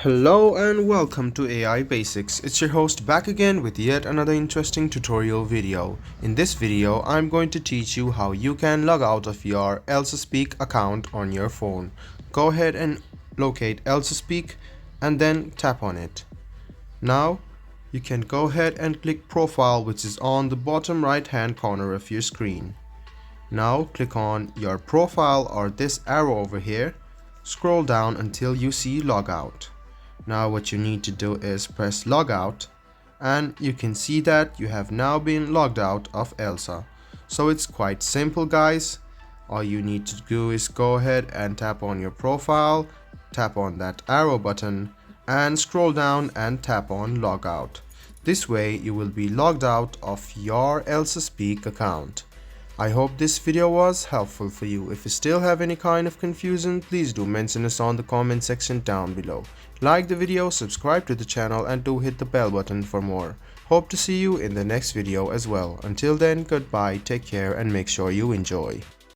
Hello and welcome to AI Basics. It's your host back again with yet another interesting tutorial video. In this video, I'm going to teach you how you can log out of your Elsa Speak account on your phone. Go ahead and locate Elsa Speak and then tap on it. Now, you can go ahead and click Profile, which is on the bottom right hand corner of your screen. Now click on your profile or this arrow over here. Scroll down until you see Logout. Now what you need to do is press Logout and you can see that you have now been logged out of Elsa. So it's quite simple, guys. All you need to do is go ahead and tap on your profile, tap on that arrow button and scroll down and tap on Logout. This way you will be logged out of your Elsa Speak account. I hope this video was helpful for you. If you still have any kind of confusion, please do mention us on the comment section down below. Like the video, subscribe to the channel and do hit the bell button for more. Hope to see you in the next video as well. Until then, goodbye, take care and make sure you enjoy.